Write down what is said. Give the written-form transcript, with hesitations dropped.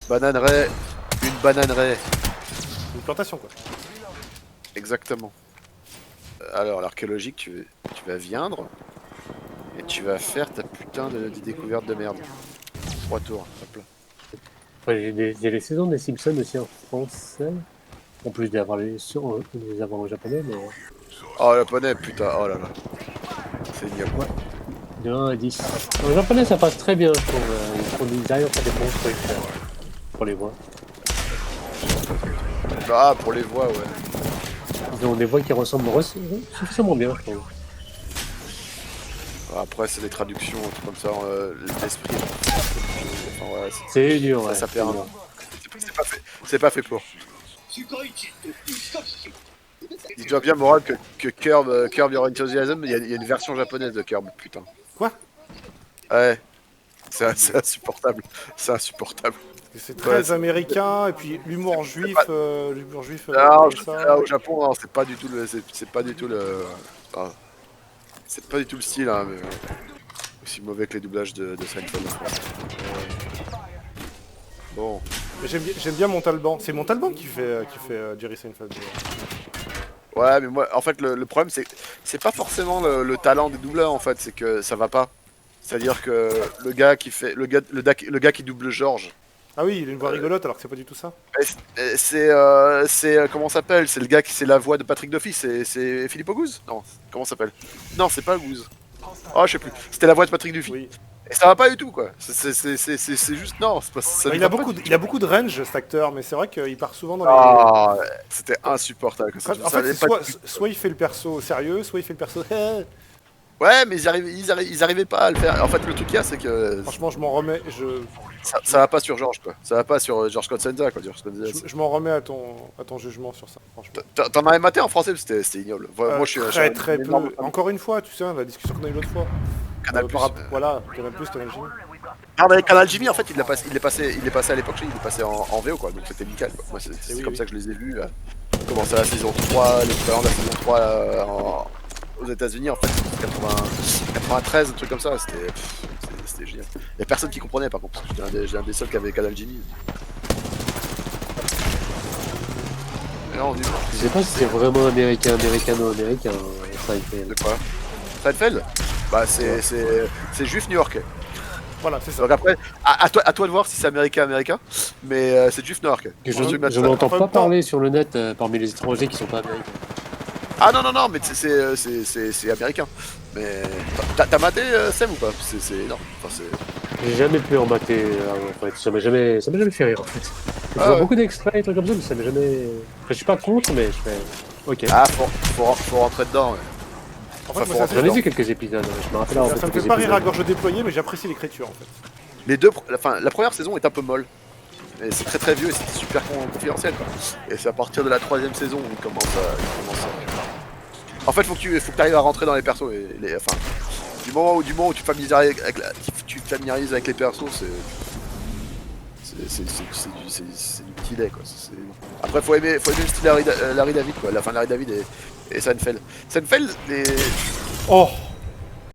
Bananerai, une bananerai. Une plantation quoi. Exactement. Alors, l'archéologique, tu vas viendre et tu vas faire ta putain de découverte de merde. 3 tours, hop là. Après, j'ai les saisons des Simpsons aussi en français. En plus d'avoir les avoir en japonais, mais Oh, le poney, putain, oh là là. C'est ignoble. ouais. De 1 à 10. En japonais, ça passe très bien, je trouve. Ils arrivent à faire des bons trucs pour les voix. Ah, pour les voix, ouais. Ils ont des voix qui ressemblent suffisamment bien, je trouve. Après, c'est des traductions, un truc comme ça, l'esprit. Enfin, ouais, C'est dur, ouais. ça perd un dur. an. C'est pas fait pour. Dis-toi bien, Moral, que Curb Your Enthusiasm, il y a une version japonaise de Curb, putain. Quoi? Ouais. C'est insupportable. C'est insupportable. C'est très Ouais, américain et puis l'humour juif, Là, comme ça. là, au Japon, non, c'est pas du tout le. C'est pas du tout le. Enfin, c'est pas du tout le style, hein, mais. Aussi mauvais que les doublages de Seinfeld en France. Bon. Mais j'aime bien Montalban. C'est Montalban qui fait Jerry Seinfeld. Ouais, mais moi, en fait, le problème, c'est pas forcément le talent des doubleurs, en fait, c'est que ça va pas. C'est-à-dire que le gars qui fait. Le gars qui double George. Ah oui, il a une voix rigolote alors que c'est pas du tout ça. C'est comment ça s'appelle? C'est le gars qui c'est la voix de Patrick Duffy, c'est Philippe Auguste? Non, comment ça s'appelle? Non, c'est pas Auguste. Oh, je sais plus. C'était la voix de Patrick Duffy. Oui. Et ça va pas du tout quoi. C'est juste non, c'est pas ça. Bah, lui va pas. il a beaucoup de range cet acteur, mais c'est vrai qu'il part souvent dans les. Ah, c'était insupportable. En fait, soit il fait le perso sérieux, soit il fait le perso. Ouais, mais ils arrivaient pas à le faire. En fait, le truc qu'il y a, c'est que Franchement, je m'en remets. ça va pas sur George quoi. Ça va pas sur George Costanza quoi. Je m'en remets à ton jugement sur ça. Franchement. T'en avais maté en français, c'était ignoble. Moi, je suis Très peu. Encore une fois, tu sais, la discussion qu'on a eu l'autre fois. Canal+. Voilà, Canal+, Canal Jimmy. Ah, mais Canal Jimmy, en fait, il est passé à l'époque, il est passé en VO quoi. Donc c'était nickel. Quoi. Moi, c'est comme ça que je les ai vus. Commencer la saison 3, l'équivalent de la saison 3 aux États-Unis en fait, 93, un truc comme ça, c'était génial. Y'a personne qui comprenait par contre, parce que j'ai un des seuls qui avait Canal Jimmy. Non, je sais pas si c'est vraiment américano-américain, Seinfeld. de quoi? Seinfeld? Bah c'est juif new-yorkais. Voilà, c'est ça. Donc après, à toi de voir si c'est américain, mais c'est juif new-yorkais. Je n'entends pas parler sur le net parmi les étrangers qui sont pas américains. Ah non, mais c'est américain. Mais t'as maté Sam ou pas? Non, enfin c'est... J'ai jamais pu en mater, en fait. Ça m'a jamais fait rire, en fait. Je vois beaucoup d'extraits et trucs comme ça, mais ça m'a jamais... Enfin, je suis pas contre, mais je fais... Ok. Ah, faut rentrer dedans, ouais. En fait, moi, J'en ai vu quelques épisodes, je me rappelle avoir ça me fait pas rire à gorge déployée, mais j'apprécie l'écriture, en fait. La première saison est un peu molle. Et c'est très vieux et c'est super confidentiel quoi. Et c'est à partir de la 3ème saison où il commence à... En fait faut que tu arrives à rentrer dans les persos et enfin du moment où tu te familiarises avec les persos c'est du petit lait quoi. Après faut aimer le style Larry David quoi, la fin de Larry David et Seinfeld. Seinfeld les... Oh